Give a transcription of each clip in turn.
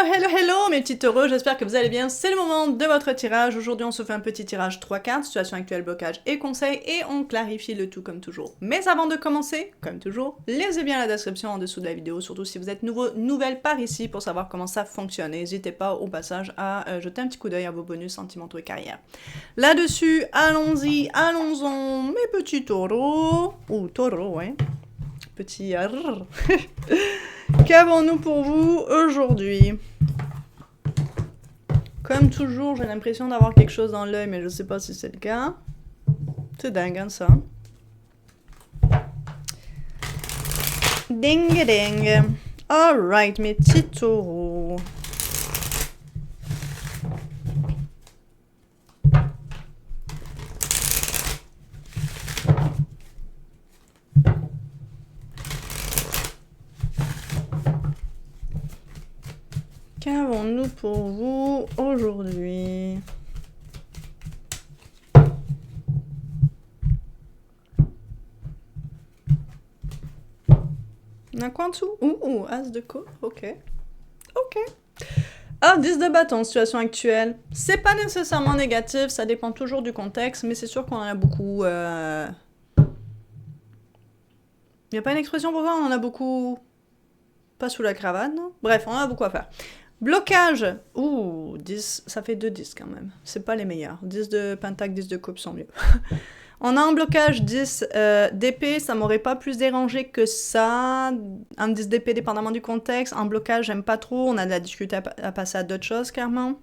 Hello mes petits taureaux, j'espère que vous allez bien, c'est le moment de votre tirage. Aujourd'hui on se fait un petit tirage 3 cartes, situation actuelle, blocage et conseils, et on clarifie le tout comme toujours. Mais avant de commencer, comme toujours, lisez bien la description en dessous de la vidéo, surtout si vous êtes nouvelle par ici pour savoir comment ça fonctionne. N'hésitez pas au passage à jeter un petit coup d'œil à vos bonus sentimentaux et carrière. Là-dessus, allons-y, allons-en mes petits taureaux, ou taureaux, ouais, petit Qu'avons-nous pour vous aujourd'hui? Comme toujours, j'ai l'impression d'avoir quelque chose dans l'œil, mais je sais pas si c'est le cas. C'est dingue, hein, ça. Ding ding. Alright, mes petits taureaux. Qu'avons-nous pour vous aujourd'hui? On a quoi en dessous? As de coupe, ok. Ok. Ah, 10 de bâton, situation actuelle. C'est pas nécessairement négatif, ça dépend toujours du contexte, mais c'est sûr qu'on en a beaucoup... Y a pas une expression pour ça? On en a beaucoup... Pas sous la cravate, non? Bref, on en a beaucoup à faire. Blocage. 10, ça fait 2 10 quand même. C'est pas les meilleurs. 10 de pentacle, 10 de coupe sont mieux. On a un blocage 10 d'épée, ça m'aurait pas plus dérangé que ça. Un 10 d'épée dépendamment du contexte. Un blocage, j'aime pas trop. On a de la difficulté à passer à d'autres choses, clairement.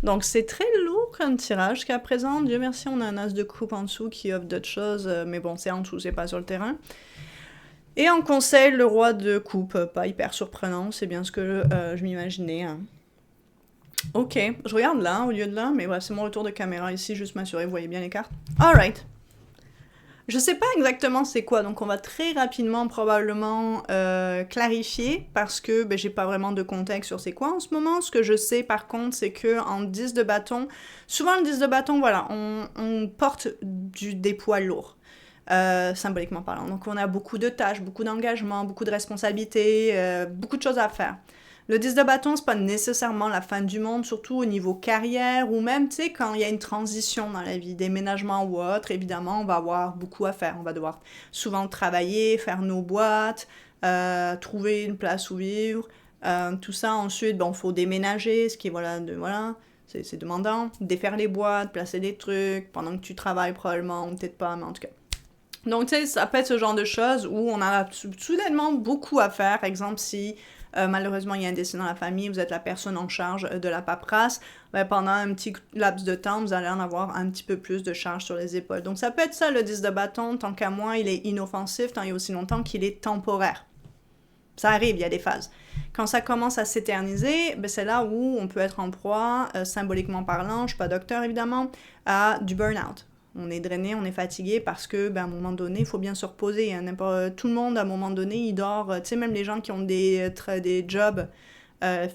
Donc c'est très lourd comme tirage jusqu'à présent. Dieu merci, on a un as de coupe en dessous qui offre d'autres choses. Mais bon, c'est en dessous, c'est pas sur le terrain. Et en conseil, le roi de coupe, pas hyper surprenant, c'est bien ce que je m'imaginais. Hein. Ok, je regarde là au lieu de là, mais bref, c'est mon retour de caméra ici, juste m'assurer, vous voyez bien les cartes. Alright. Je sais pas exactement c'est quoi, donc on va très rapidement probablement clarifier, parce que j'ai pas vraiment de contexte sur c'est quoi en ce moment. Ce que je sais par contre, c'est que en 10 de bâton, souvent le 10 de bâton, voilà, on porte des poids lourds. Symboliquement parlant. Donc on a beaucoup de tâches, beaucoup d'engagements, beaucoup de responsabilités, beaucoup de choses à faire. Le 10 de bâton, c'est pas nécessairement la fin du monde, surtout au niveau carrière, ou même, tu sais, quand il y a une transition dans la vie, déménagement ou autre, évidemment, on va avoir beaucoup à faire. On va devoir souvent travailler, faire nos boîtes, trouver une place où vivre, tout ça. Ensuite, il faut déménager, ce qui est, voilà, c'est demandant. Défaire les boîtes, placer des trucs, pendant que tu travailles probablement, ou peut-être pas, mais en tout cas. Donc, tu sais, ça peut être ce genre de choses où on a soudainement beaucoup à faire. Exemple, si malheureusement il y a un décès dans la famille, vous êtes la personne en charge de la paperasse, pendant un petit laps de temps, vous allez en avoir un petit peu plus de charge sur les épaules. Donc, ça peut être ça, le 10 de bâton. Tant qu'à moi, il est inoffensif, tant il y a aussi longtemps qu'il est temporaire. Ça arrive, il y a des phases. Quand ça commence à s'éterniser, c'est là où on peut être en proie, symboliquement parlant, je ne suis pas docteur évidemment, à du burn-out. On est drainé, on est fatigué parce que, à un moment donné, il faut bien se reposer. Hein. Tout le monde, à un moment donné, il dort. Tu sais, même les gens qui ont des jobs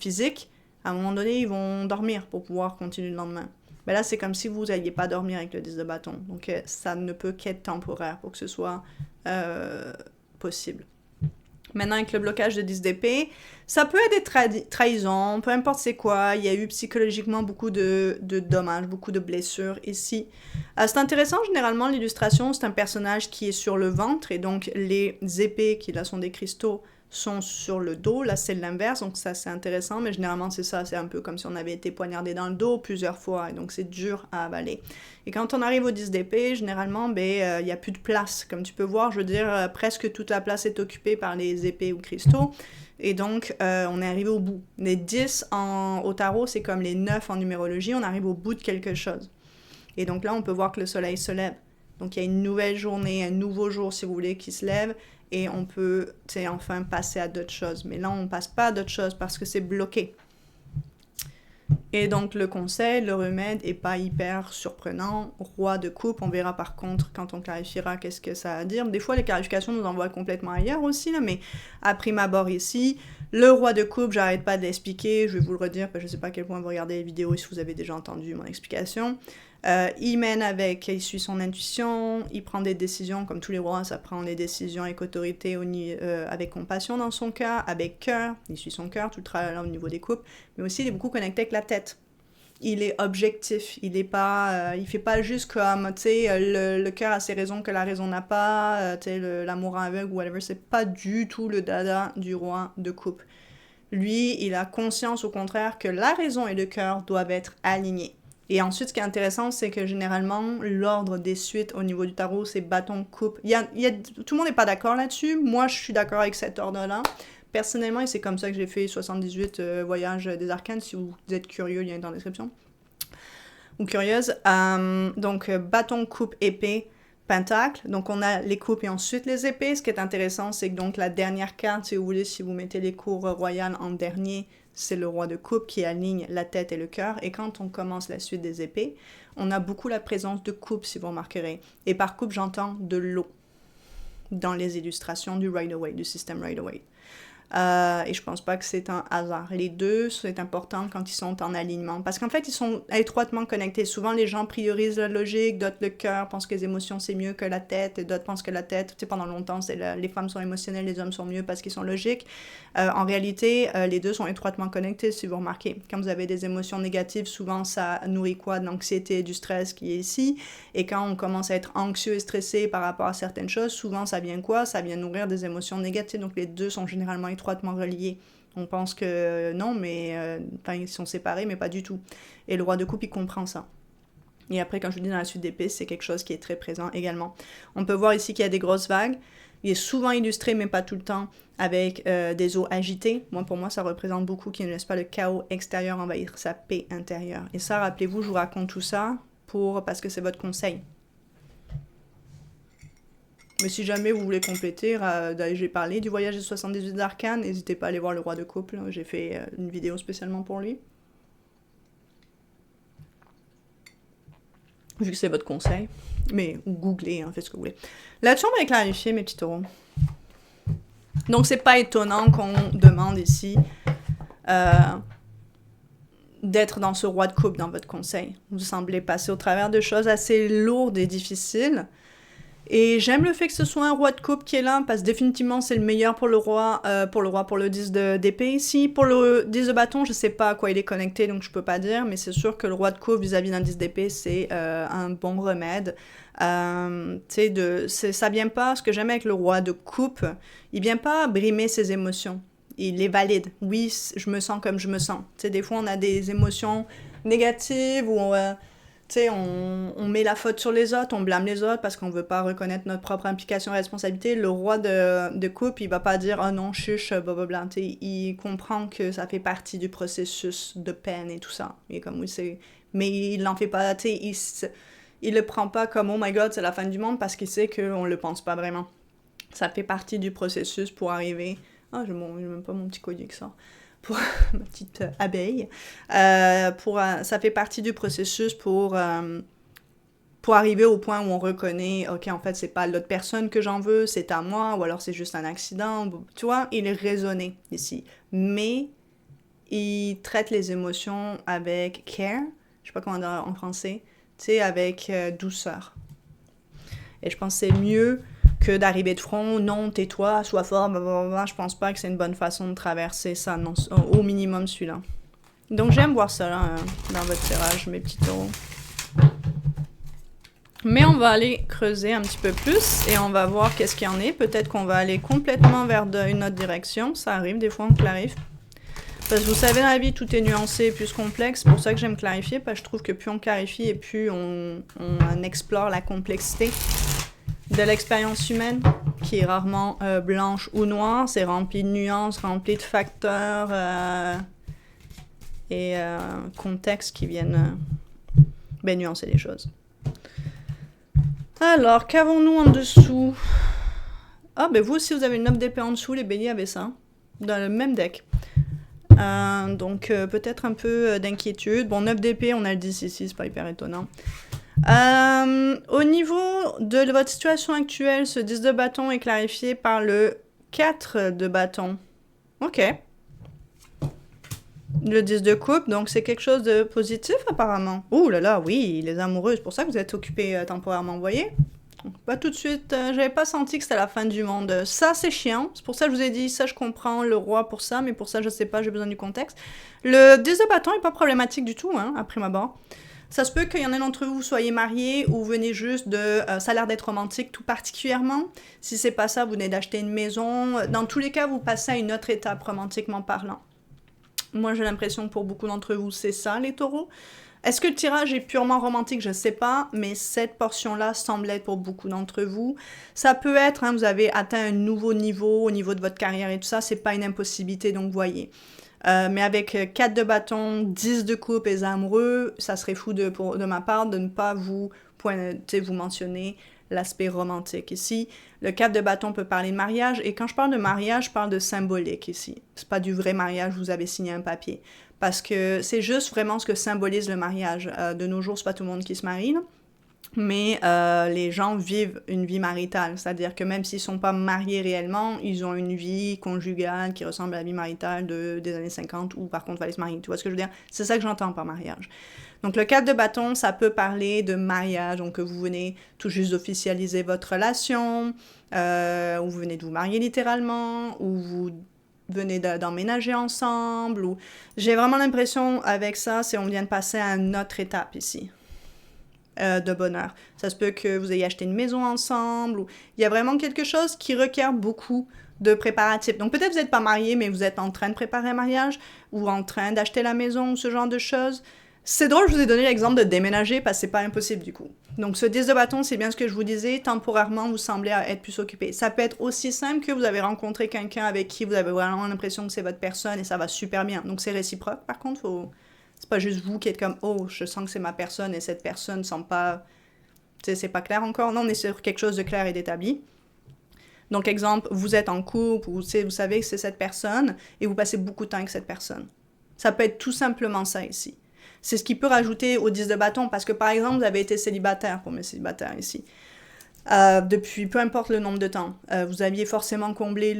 physiques, à un moment donné, ils vont dormir pour pouvoir continuer le lendemain. Mais là, c'est comme si vous n'alliez pas dormir avec le 10 de bâton. Donc, ça ne peut qu'être temporaire pour que ce soit possible. Maintenant, avec le blocage de 10 d'épée, ça peut être des trahisons, peu importe c'est quoi. Il y a eu psychologiquement beaucoup de dommages, beaucoup de blessures ici. C'est intéressant, généralement, l'illustration, c'est un personnage qui est sur le ventre, et donc les épées, qui là sont des cristaux, sont sur le dos. Là, c'est l'inverse, donc ça, c'est intéressant, mais généralement, c'est ça, c'est un peu comme si on avait été poignardé dans le dos plusieurs fois, et donc c'est dur à avaler. Et quand on arrive au 10 d'épée, généralement, il n'y a plus de place. Comme tu peux voir, je veux dire, presque toute la place est occupée par les épées ou cristaux, et donc on est arrivé au bout. Les 10 au tarot, c'est comme les 9 en numérologie, on arrive au bout de quelque chose. Et donc là, on peut voir que le soleil se lève. Donc il y a une nouvelle journée, un nouveau jour, si vous voulez, qui se lève, et on peut, enfin passer à d'autres choses. Mais là, on ne passe pas à d'autres choses parce que c'est bloqué. Et donc, le conseil, le remède est pas hyper surprenant. Roi de coupe, on verra par contre, quand on clarifiera, qu'est-ce que ça a à dire. Des fois, les clarifications nous envoient complètement ailleurs aussi, là, mais à prime abord ici, Le roi de coupe, j'arrête pas de l'expliquer, je vais vous le redire, parce que je sais pas à quel point vous regardez les vidéos si vous avez déjà entendu mon explication. Il suit son intuition, il prend des décisions, comme tous les rois, ça prend des décisions avec autorité, avec compassion dans son cœur, avec cœur, il suit son cœur, tout le travail au niveau des coupes, mais aussi il est beaucoup connecté avec la tête. Il est objectif, il fait pas juste comme, tu sais, le cœur a ses raisons que la raison n'a pas, tu sais, l'amour aveugle, whatever, c'est pas du tout le dada du roi de coupe. Lui, il a conscience au contraire que la raison et le cœur doivent être alignés. Et ensuite, ce qui est intéressant, c'est que généralement, l'ordre des suites au niveau du tarot, c'est bâton, coupe. Tout le monde n'est pas d'accord là-dessus. Moi, je suis d'accord avec cet ordre-là. Personnellement, et c'est comme ça que j'ai fait 78 voyages des arcanes, si vous êtes curieux, il y a dans la description. Ou curieuse. Donc, bâton, coupe, épée, pentacle. Donc, on a les coupes et ensuite les épées. Ce qui est intéressant, c'est que donc la dernière carte, si vous voulez, si vous mettez les cours royales en dernier, c'est le roi de coupe qui aligne la tête et le cœur. Et quand on commence la suite des épées, on a beaucoup la présence de coupe, si vous remarquerez. Et par coupe, j'entends de l'eau dans les illustrations du Rider-Waite, du système Rider-Waite. Et je pense pas que c'est un hasard. Les deux, c'est important quand ils sont en alignement. Parce qu'en fait, ils sont étroitement connectés. Souvent, les gens priorisent la logique, d'autres le cœur, pensent que les émotions, c'est mieux que la tête, et d'autres pensent que la tête, tu sais, pendant longtemps, les femmes sont émotionnelles, les hommes sont mieux parce qu'ils sont logiques. En réalité, les deux sont étroitement connectés, si vous remarquez. Quand vous avez des émotions négatives, souvent, ça nourrit quoi? De l'anxiété et du stress qui est ici. Et quand on commence à être anxieux et stressé par rapport à certaines choses, souvent, ça vient quoi? Ça vient nourrir des émotions négatives. Donc, les deux sont généralement étroitement reliés. On pense que non, mais ils sont séparés, mais pas du tout. Et le roi de coupe, il comprend ça. Et après, quand je vous dis dans la suite d'épée, c'est quelque chose qui est très présent également. On peut voir ici qu'il y a des grosses vagues. Il est souvent illustré, mais pas tout le temps, avec des eaux agitées. Pour moi, ça représente beaucoup qu'il ne laisse pas le chaos extérieur envahir sa paix intérieure. Et ça, rappelez-vous, je vous raconte tout ça parce que c'est votre conseil. Mais si jamais vous voulez compléter, j'ai parlé du voyage des 78 arcanes, n'hésitez pas à aller voir le roi de coupe, j'ai fait une vidéo spécialement pour lui. Vu que c'est votre conseil. Mais googlez, faites ce que vous voulez. Là-dessus, on va clarifier, mes petits taureaux. Donc, c'est pas étonnant qu'on demande ici d'être dans ce roi de coupe dans votre conseil. Vous semblez passer au travers de choses assez lourdes et difficiles. Et j'aime le fait que ce soit un roi de coupe qui est là, parce que définitivement c'est le meilleur pour le 10 d'épée ici. Pour le 10 de bâton, je sais pas à quoi il est connecté, donc je peux pas dire, mais c'est sûr que le roi de coupe vis-à-vis d'un 10 d'épée, c'est un bon remède. Ça vient pas, ce que j'aime avec le roi de coupe, il vient pas brimer ses émotions. Il est valide. Oui, je me sens comme je me sens. Des fois on a des émotions négatives ou on met la faute sur les autres, on blâme les autres parce qu'on veut pas reconnaître notre propre implication et responsabilité. Le roi de coupe, il va pas dire « Oh non, chuche, blablabla ». Il comprend que ça fait partie du processus de peine et tout ça. Il est comme « Oui, c'est... » Mais il n'en fait pas, il le prend pas comme « Oh my God, c'est la fin du monde » parce qu'il sait qu'on le pense pas vraiment. Ça fait partie du processus pour arriver... Ah, j'ai même pas mon petit collier que ça. Pour ma petite abeille. Ça fait partie du processus pour arriver au point où on reconnaît, ok, en fait, c'est pas l'autre personne que j'en veux, c'est à moi, ou alors c'est juste un accident. Tu vois, il est raisonné ici. Mais il traite les émotions avec care, je sais pas comment dire en français, tu sais, avec douceur. Et je pense que c'est mieux que d'arriver de front, non, tais-toi, sois fort, blablabla. Je pense pas que c'est une bonne façon de traverser ça, non, au minimum celui-là. Donc j'aime voir ça là, dans votre tirage, mes petits taureaux. Mais on va aller creuser un petit peu plus et on va voir qu'est-ce qu'il y en est. Peut-être qu'on va aller complètement vers une autre direction, ça arrive, des fois on clarifie. Parce que vous savez, dans la vie, tout est nuancé et plus complexe, c'est pour ça que j'aime clarifier, parce que je trouve que plus on clarifie et plus on explore la complexité de l'expérience humaine, qui est rarement blanche ou noire, c'est rempli de nuances, rempli de facteurs et contextes qui viennent nuancer les choses. Alors, qu'avons-nous en dessous? Ah, vous aussi, vous avez une 9 d'épée en dessous, les béliers avaient ça, dans le même deck. Donc, peut-être un peu d'inquiétude. Bon, 9 d'épée, on a le 10 ici, c'est pas hyper étonnant. Au niveau de votre situation actuelle, ce 10 de bâton est clarifié par le 4 de bâton. Ok. Le 10 de coupe, donc c'est quelque chose de positif apparemment. Ouh là là, oui, les amoureux, c'est pour ça que vous êtes occupés temporairement, vous voyez? Pas tout de suite, j'avais pas senti que c'était la fin du monde. Ça, c'est chiant, c'est pour ça que je vous ai dit, ça je comprends, le roi pour ça, mais pour ça, je sais pas, j'ai besoin du contexte. Le 10 de bâton est pas problématique du tout, hein, à prime abord. Ça se peut qu'il y en ait d'entre vous soyez mariés ou venez juste de... ça a l'air d'être romantique tout particulièrement. Si c'est pas ça, vous venez d'acheter une maison. Dans tous les cas, vous passez à une autre étape romantiquement parlant. Moi, j'ai l'impression que pour beaucoup d'entre vous, c'est ça, les taureaux. Est-ce que le tirage est purement romantique? Je ne sais pas, mais cette portion-là semble être pour beaucoup d'entre vous. Ça peut être, hein, vous avez atteint un nouveau niveau au niveau de votre carrière et tout ça, c'est pas une impossibilité, donc voyez. Mais avec 4 de bâton, 10 de coupe et les amoureux, ça serait fou de ma part de ne pas vous mentionner l'aspect romantique ici. Le 4 de bâton peut parler de mariage, et quand je parle de mariage, je parle de symbolique ici. C'est pas du vrai mariage, vous avez signé un papier. Parce que c'est juste vraiment ce que symbolise le mariage. De nos jours, c'est pas tout le monde qui se marie, là. Mais les gens vivent une vie maritale, c'est-à-dire que même s'ils sont pas mariés réellement, ils ont une vie conjugale qui ressemble à la vie maritale des années 50, ou par contre, il fallait se marier. Tu vois ce que je veux dire? C'est ça que j'entends par mariage. Donc le 4 de bâton, ça peut parler de mariage, donc que vous venez tout juste d'officialiser votre relation, ou vous venez de vous marier littéralement, ou vous venez d'emménager ensemble, ou... J'ai vraiment l'impression avec ça, c'est on vient de passer à une autre étape ici. De bonheur. Ça se peut que vous ayez acheté une maison ensemble, ou il y a vraiment quelque chose qui requiert beaucoup de préparatifs. Donc peut-être vous n'êtes pas marié, mais vous êtes en train de préparer un mariage, ou en train d'acheter la maison, ou ce genre de choses. C'est drôle, je vous ai donné l'exemple de déménager, parce que c'est pas impossible du coup. Donc ce 10 de bâton, c'est bien ce que je vous disais, temporairement vous semblez être plus occupé. Ça peut être aussi simple que vous avez rencontré quelqu'un avec qui vous avez vraiment l'impression que c'est votre personne, et ça va super bien. Donc c'est réciproque, par contre, c'est pas juste vous qui êtes comme « Oh, je sens que c'est ma personne et cette personne semble pas... » Tu sais, c'est pas clair encore. Non, on est sur quelque chose de clair et d'établi. Donc, exemple, vous êtes en couple, ou vous savez que c'est cette personne et vous passez beaucoup de temps avec cette personne. Ça peut être tout simplement ça ici. C'est ce qui peut rajouter au 10 de bâton, parce que par exemple, vous avez été célibataire, pour mes célibataires ici. Depuis peu importe le nombre de temps, vous aviez forcément comblé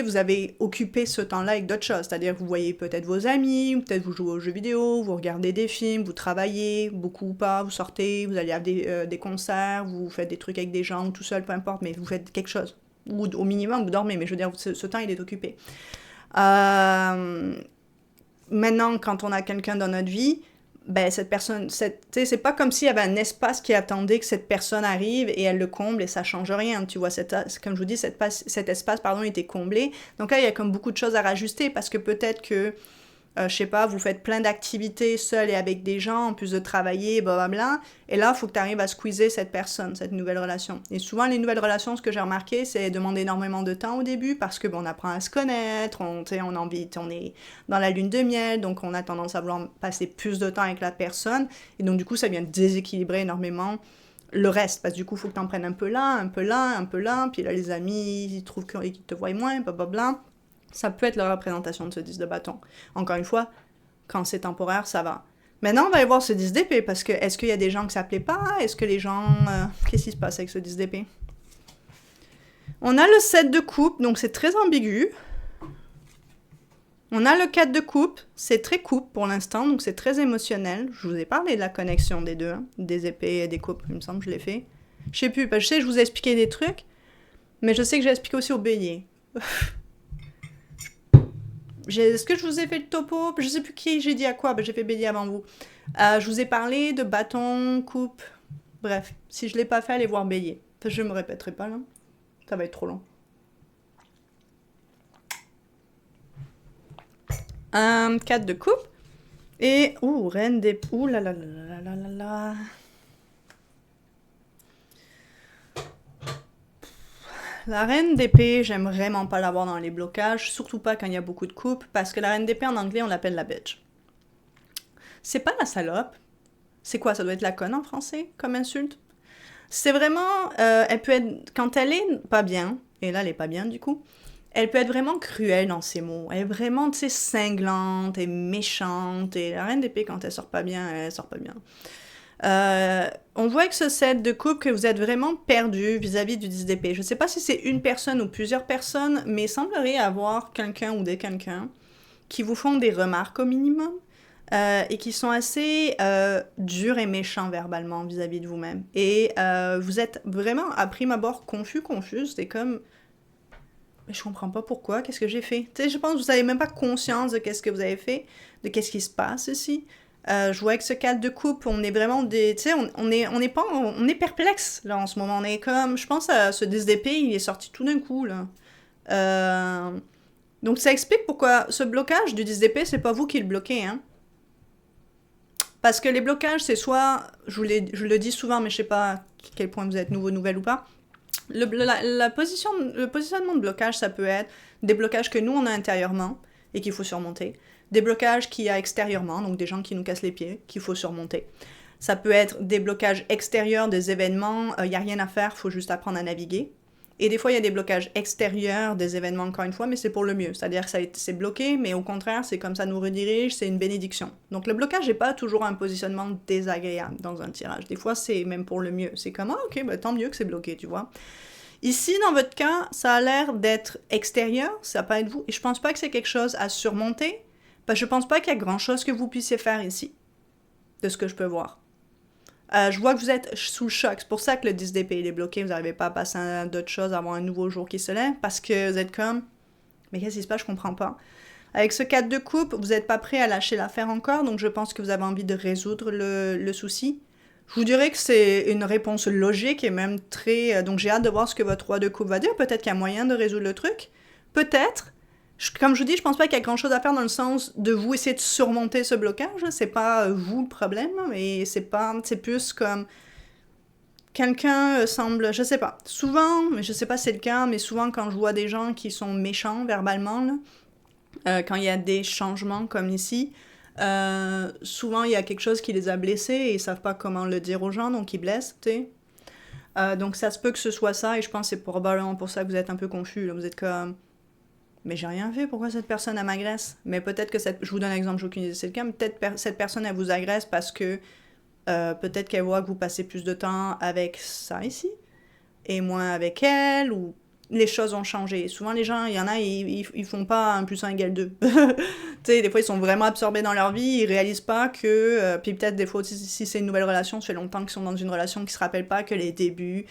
vous avez occupé ce temps-là avec d'autres choses, c'est-à-dire que vous voyez peut-être vos amis, ou peut-être vous jouez aux jeux vidéo, vous regardez des films, vous travaillez, beaucoup ou pas, vous sortez, vous allez à des concerts, vous faites des trucs avec des gens, ou tout seul, peu importe, mais vous faites quelque chose. Ou au minimum, vous dormez, mais je veux dire, ce temps, il est occupé. Maintenant, quand on a quelqu'un dans notre vie, ben cette personne, c'est pas comme s'il y avait un espace qui attendait que cette personne arrive et elle le comble et ça change rien, tu vois, comme je vous dis, cet espace, était comblé, donc là, il y a comme beaucoup de choses à rajuster, parce que peut-être que, je sais pas, vous faites plein d'activités seuls et avec des gens, en plus de travailler, blablabla, et là, il faut que tu arrives à squeezer cette personne, cette nouvelle relation. Et souvent, les nouvelles relations, ce que j'ai remarqué, c'est demander énormément de temps au début, parce que on apprend à se connaître, on est dans la lune de miel, donc on a tendance à vouloir passer plus de temps avec la personne, et donc du coup, ça vient déséquilibrer énormément le reste, parce que du coup, il faut que tu en prennes un peu là, un peu là, un peu là, puis là, les amis, ils trouvent qu'ils te voient moins, blablabla. Ça peut être la représentation de ce 10 de bâton. Encore une fois, quand c'est temporaire, ça va. Maintenant, on va aller voir ce 10 d'épée, parce que est-ce qu'il y a des gens que ça plaît pas? Est-ce que les gens... Qu'est-ce qui se passe avec ce 10 d'épée? On a le 7 de coupe, donc c'est très ambigu. On a le 4 de coupe, c'est très coupe pour l'instant, donc c'est très émotionnel. Je vous ai parlé de la connexion des deux, hein, des épées et des coupes, il me semble que je l'ai fait. Je sais plus, parce que je sais que je vous ai expliqué des trucs, mais je sais que j'ai expliqué aussi au bélier. Est-ce que je vous ai fait le topo? Je sais plus qui j'ai dit à quoi, j'ai fait bélier avant vous. Je vous ai parlé de bâton, coupe, bref. Si je l'ai pas fait, allez voir bélier. Je me répéterai pas là, ça va être trop long. 4 de coupe. Et, reine des... Ouh là là là là là là là. La reine d'épée, j'aime vraiment pas l'avoir dans les blocages, surtout pas quand il y a beaucoup de coupes, parce que la reine d'épée en anglais, on l'appelle la bitch. C'est pas la salope. C'est quoi, ça doit être la conne en français, comme insulte? C'est vraiment... elle peut être... Quand elle est pas bien, et là, elle est pas bien du coup, elle peut être vraiment cruelle dans ses mots. Elle est vraiment, tu sais, cinglante et méchante, et la reine d'épée, quand elle sort pas bien, elle sort pas bien. On voit avec ce set de coupe que vous êtes vraiment perdu vis-à-vis du 10 d'épée. Je ne sais pas si c'est une personne ou plusieurs personnes, mais il semblerait avoir quelqu'un ou des quelqu'un qui vous font des remarques au minimum et qui sont assez durs et méchants verbalement vis-à-vis de vous-même. Et vous êtes vraiment, à prime abord, confus. C'est comme... Mais je comprends pas pourquoi, qu'est-ce que j'ai fait? Tu sais, je pense que vous n'avez même pas conscience de qu'est-ce que vous avez fait, de qu'est-ce qui se passe ici. Je vois avec ce cadre de coupe, on est vraiment des... Tu sais, on est pas... On est perplexe, là, en ce moment. On est comme... Je pense à ce 10 d'épée, il est sorti tout d'un coup, là. Donc ça explique pourquoi ce blocage du 10 d'épée, c'est pas vous qui le bloquez, hein. Parce que les blocages, c'est soit... Je le dis souvent, mais je sais pas à quel point vous êtes nouveau, nouvelle ou pas. Le positionnement de blocage, ça peut être des blocages que nous, on a intérieurement et qu'il faut surmonter. Des blocages qu'il y a extérieurement, donc des gens qui nous cassent les pieds, qu'il faut surmonter. Ça peut être des blocages extérieurs, des événements, il n'y a rien à faire, il faut juste apprendre à naviguer. Et des fois, il y a des blocages extérieurs, des événements, encore une fois, mais c'est pour le mieux. C'est-à-dire que c'est bloqué, mais au contraire, c'est comme ça nous redirige, c'est une bénédiction. Donc le blocage n'est pas toujours un positionnement désagréable dans un tirage. Des fois, c'est même pour le mieux. C'est comme, ah ok, bah, tant mieux que c'est bloqué, tu vois. Ici, dans votre cas, ça a l'air d'être extérieur, ça va pas être vous. Et je pense pas que c'est quelque chose à surmonter, parce que je pense pas qu'il y a grand-chose que vous puissiez faire ici, de ce que je peux voir. Je vois que vous êtes sous le choc. C'est pour ça que le 10 d'épée il est bloqué. Vous n'arrivez pas à passer à d'autres choses, à avoir un nouveau jour qui se lève. Parce que vous êtes comme... Mais qu'est-ce qui se passe? Je comprends pas. Avec ce 4 de coupe, vous n'êtes pas prêt à lâcher l'affaire encore. Donc je pense que vous avez envie de résoudre le souci. Je vous dirais que c'est une réponse logique et même très... Donc j'ai hâte de voir ce que votre roi de coupe va dire. Peut-être qu'il y a moyen de résoudre le truc. Peut-être. Comme je vous dis, je pense pas qu'il y a grand-chose à faire dans le sens de vous essayer de surmonter ce blocage. C'est pas vous le problème, mais c'est plus comme quelqu'un semble, je sais pas. Souvent, mais je sais pas si c'est le cas, mais souvent quand je vois des gens qui sont méchants verbalement, là, quand il y a des changements comme ici, souvent il y a quelque chose qui les a blessés et ils savent pas comment le dire aux gens, donc ils blessent, tu sais. Donc ça se peut que ce soit ça et je pense que c'est probablement pour ça que vous êtes un peu confus. Là. Vous êtes comme... Mais j'ai rien fait, pourquoi cette personne, elle m'agresse? Mais peut-être que je vous donne un exemple, j'ai aucune idée si c'est le cas, mais peut-être cette personne, elle vous agresse parce que peut-être qu'elle voit que vous passez plus de temps avec ça ici, et moins avec elle, ou les choses ont changé. Souvent, les gens, il y en a, ils font pas 1 plus 1 égale 2. Tu sais, des fois, ils sont vraiment absorbés dans leur vie, ils réalisent pas que... puis peut-être, des fois, aussi, si c'est une nouvelle relation, ça fait longtemps qu'ils sont dans une relation, qui se rappellent pas que les débuts...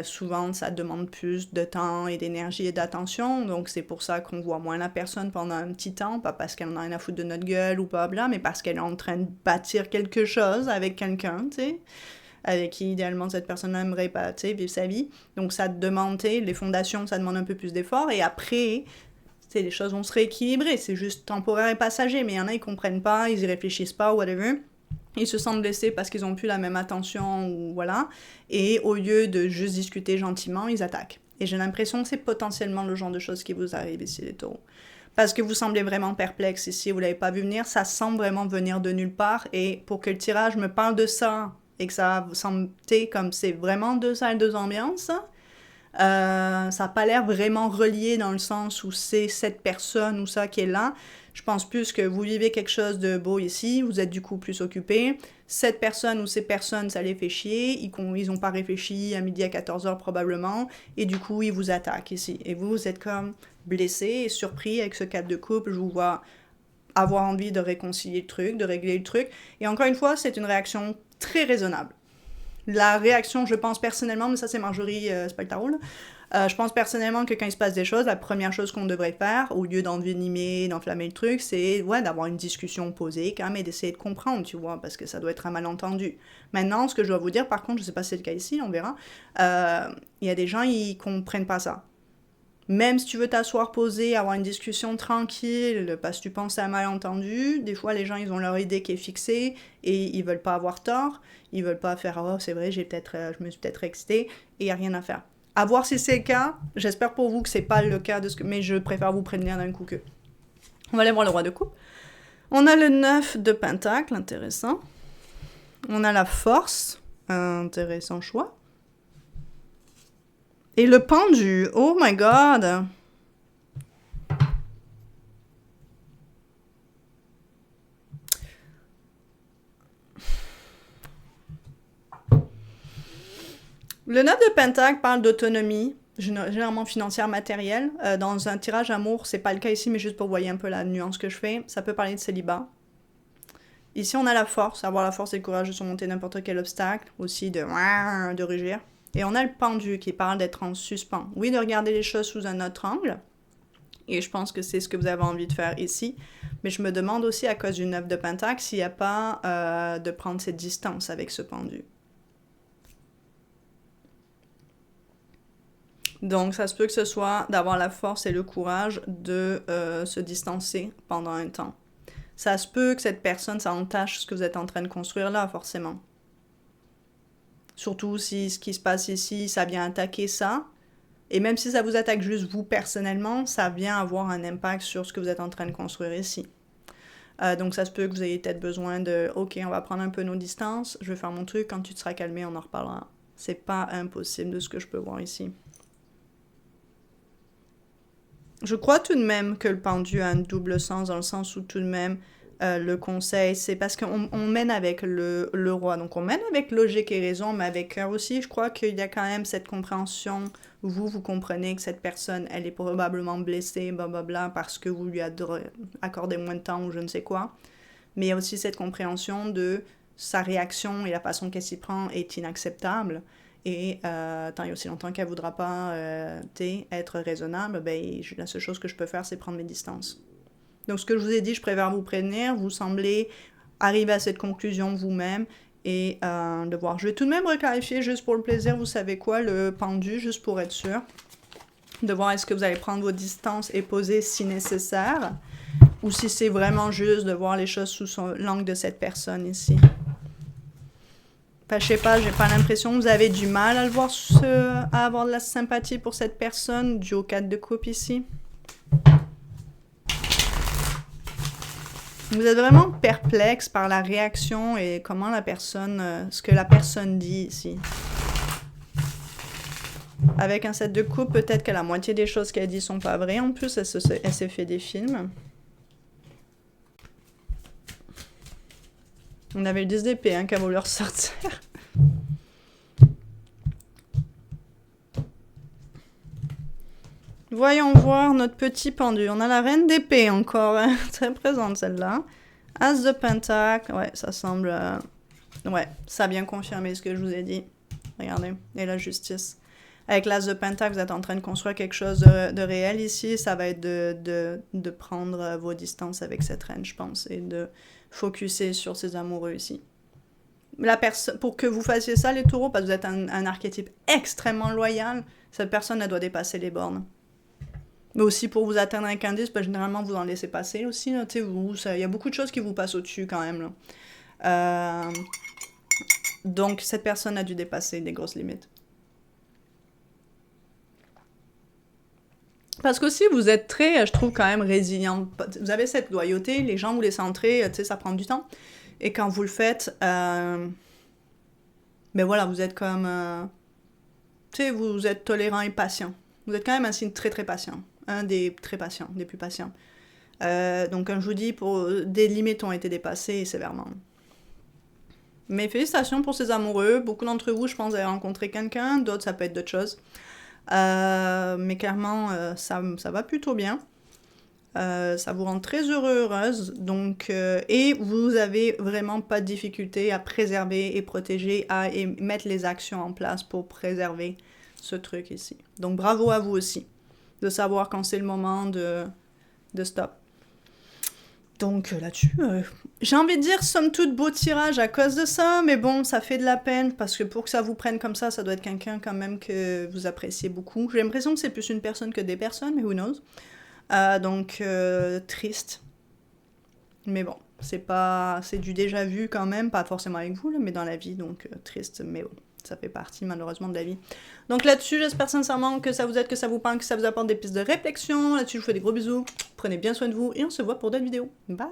souvent, ça demande plus de temps et d'énergie et d'attention, donc c'est pour ça qu'on voit moins la personne pendant un petit temps, pas parce qu'elle en a rien à foutre de notre gueule ou pas, bla, mais parce qu'elle est en train de bâtir quelque chose avec quelqu'un, tu sais, avec qui idéalement cette personne aimerait pas, tu sais, vivre sa vie. Donc ça demande, tu sais, les fondations, ça demande un peu plus d'efforts, et après, tu sais, les choses vont se rééquilibrer, c'est juste temporaire et passager, mais il y en a, ils comprennent pas, ils y réfléchissent pas, whatever. Ils se sentent blessés parce qu'ils n'ont plus la même attention, ou voilà. Et au lieu de juste discuter gentiment, ils attaquent. Et j'ai l'impression que c'est potentiellement le genre de choses qui vous arrive ici, les taureaux. Parce que vous semblez vraiment perplexe ici, vous ne l'avez pas vu venir, ça semble vraiment venir de nulle part. Et pour que le tirage me parle de ça, et que ça semble, comme c'est vraiment deux salles, deux ambiances, ça n'a pas l'air vraiment relié dans le sens où c'est cette personne ou ça qui est là. Je pense plus que vous vivez quelque chose de beau ici, vous êtes du coup plus occupé. Cette personne ou ces personnes, ça les fait chier, ils n'ont pas réfléchi à midi à 14h probablement, et du coup, ils vous attaquent ici. Et vous êtes comme blessé et surpris avec ce 4 de coupe, je vous vois avoir envie de réconcilier le truc, de régler le truc. Et encore une fois, c'est une réaction très raisonnable. La réaction, je pense personnellement, mais ça c'est Marjorie, c'est pas le tarot, là. Je pense personnellement que quand il se passe des choses, la première chose qu'on devrait faire, au lieu d'envenimer, d'enflammer le truc, c'est d'avoir une discussion posée quand même et d'essayer de comprendre, tu vois, parce que ça doit être un malentendu. Maintenant, ce que je dois vous dire, par contre, je sais pas si c'est le cas ici, on verra, il y a des gens, ils comprennent pas ça. Même si tu veux t'asseoir, poser, avoir une discussion tranquille, parce que tu penses à un malentendu, des fois les gens ils ont leur idée qui est fixée et ils veulent pas avoir tort, ils veulent pas faire oh c'est vrai je me suis peut-être excitée et il y a rien à faire. À voir si c'est le cas, j'espère pour vous que c'est pas le cas mais je préfère vous prévenir d'un coup que. On va aller voir le roi de coupe. On a le 9 de pentacle, intéressant. On a la force, intéressant choix. Et le pendu, oh my god! Le 9 de pentacle parle d'autonomie, généralement financière, matérielle. Dans un tirage amour, c'est pas le cas ici, mais juste pour voir un peu la nuance que je fais, ça peut parler de célibat. Ici, on a la force, avoir la force et le courage de surmonter n'importe quel obstacle, aussi de rugir. Et on a le pendu qui parle d'être en suspens. Oui, de regarder les choses sous un autre angle. Et je pense que c'est ce que vous avez envie de faire ici. Mais je me demande aussi, à cause du 9 de Pentacle, s'il n'y a pas de prendre cette distance avec ce pendu. Donc, ça se peut que ce soit d'avoir la force et le courage de se distancer pendant un temps. Ça se peut que cette personne, ça entache ce que vous êtes en train de construire là, forcément. Surtout si ce qui se passe ici, ça vient attaquer ça. Et même si ça vous attaque juste vous personnellement, ça vient avoir un impact sur ce que vous êtes en train de construire ici. Donc ça se peut que vous ayez peut-être besoin de « Ok, on va prendre un peu nos distances, je vais faire mon truc, quand tu te seras calmé, on en reparlera. » C'est pas impossible de ce que je peux voir ici. Je crois tout de même que le pendu a un double sens, dans le sens où tout de même, le conseil, c'est parce qu'on mène avec le roi. Donc on mène avec logique et raison, mais avec cœur aussi. Je crois qu'il y a quand même cette compréhension. Vous comprenez que cette personne, elle est probablement blessée, blablabla, parce que vous lui accordez moins de temps ou je ne sais quoi. Mais il y a aussi cette compréhension de sa réaction et la façon qu'elle s'y prend est inacceptable. Et tant il y a aussi longtemps qu'elle ne voudra pas être raisonnable, ben, la seule chose que je peux faire, c'est prendre mes distances. Donc ce que je vous ai dit, je préfère vous prévenir, vous semblez arriver à cette conclusion vous-même et de voir. Je vais tout de même reclarifier juste pour le plaisir, vous savez quoi, le pendu, juste pour être sûr. De voir est-ce que vous allez prendre vos distances et poser si nécessaire, ou si c'est vraiment juste de voir les choses sous l'angle de cette personne ici. Enfin, je sais pas, j'ai pas l'impression que vous avez du mal à le voir, à avoir de la sympathie pour cette personne, dû au 4 de coupe ici. Vous êtes vraiment perplexe par la réaction et comment la personne, ce que la personne dit ici. Avec un 7 de coupe, peut-être que la moitié des choses qu'elle dit sont pas vraies. En plus, elle s'est fait des films. On avait le 10 d'épée qui a voulu ressortir. Voyons voir notre petit pendu. On a la reine d'épée encore, hein, très présente celle-là. As de pentacle, ouais, ça semble... Ouais, ça a bien confirmé ce que je vous ai dit. Regardez, et la justice. Avec l'as de pentacle, vous êtes en train de construire quelque chose de réel ici. Ça va être de prendre vos distances avec cette reine, je pense, et de focusser sur ces amoureux ici. Pour que vous fassiez ça, les taureaux, parce que vous êtes un archétype extrêmement loyal, cette personne, elle doit dépasser les bornes. Mais aussi pour vous atteindre un indice, bah, généralement vous en laissez passer aussi. Il y a beaucoup de choses qui vous passent au-dessus quand même. Là. Donc cette personne a dû dépasser des grosses limites. Parce qu'aussi vous êtes très, je trouve quand même résilient. Vous avez cette loyauté, les gens vous laissent entrer, ça prend du temps. Et quand vous le faites, ben voilà, vous êtes comme... vous êtes tolérant et patient. Vous êtes quand même un signe très très patient. Un des très patients, des plus patients. Donc comme je vous dis, des limites ont été dépassées sévèrement. Mais félicitations pour ces amoureux. Beaucoup d'entre vous, je pense, avez rencontré quelqu'un. D'autres, ça peut être d'autres choses. Mais clairement, ça va plutôt bien. Ça vous rend très heureuse. Donc, et vous avez vraiment pas de difficulté à préserver et protéger, et mettre les actions en place pour préserver ce truc ici. Donc bravo à vous aussi, de savoir quand c'est le moment de stop. Donc là-dessus, j'ai envie de dire somme toute beau tirage à cause de ça, mais bon, ça fait de la peine, parce que pour que ça vous prenne comme ça doit être quelqu'un quand même que vous appréciez beaucoup. J'ai l'impression que c'est plus une personne que des personnes, mais who knows. Donc triste. Mais bon, c'est du déjà vu quand même, pas forcément avec vous, là, mais dans la vie, donc triste, mais bon. Ça fait partie malheureusement de la vie. Donc là-dessus, j'espère sincèrement que ça vous aide, que ça vous parle, que ça vous apporte des pistes de réflexion. Là-dessus, je vous fais des gros bisous. Prenez bien soin de vous et on se voit pour d'autres vidéos. Bye!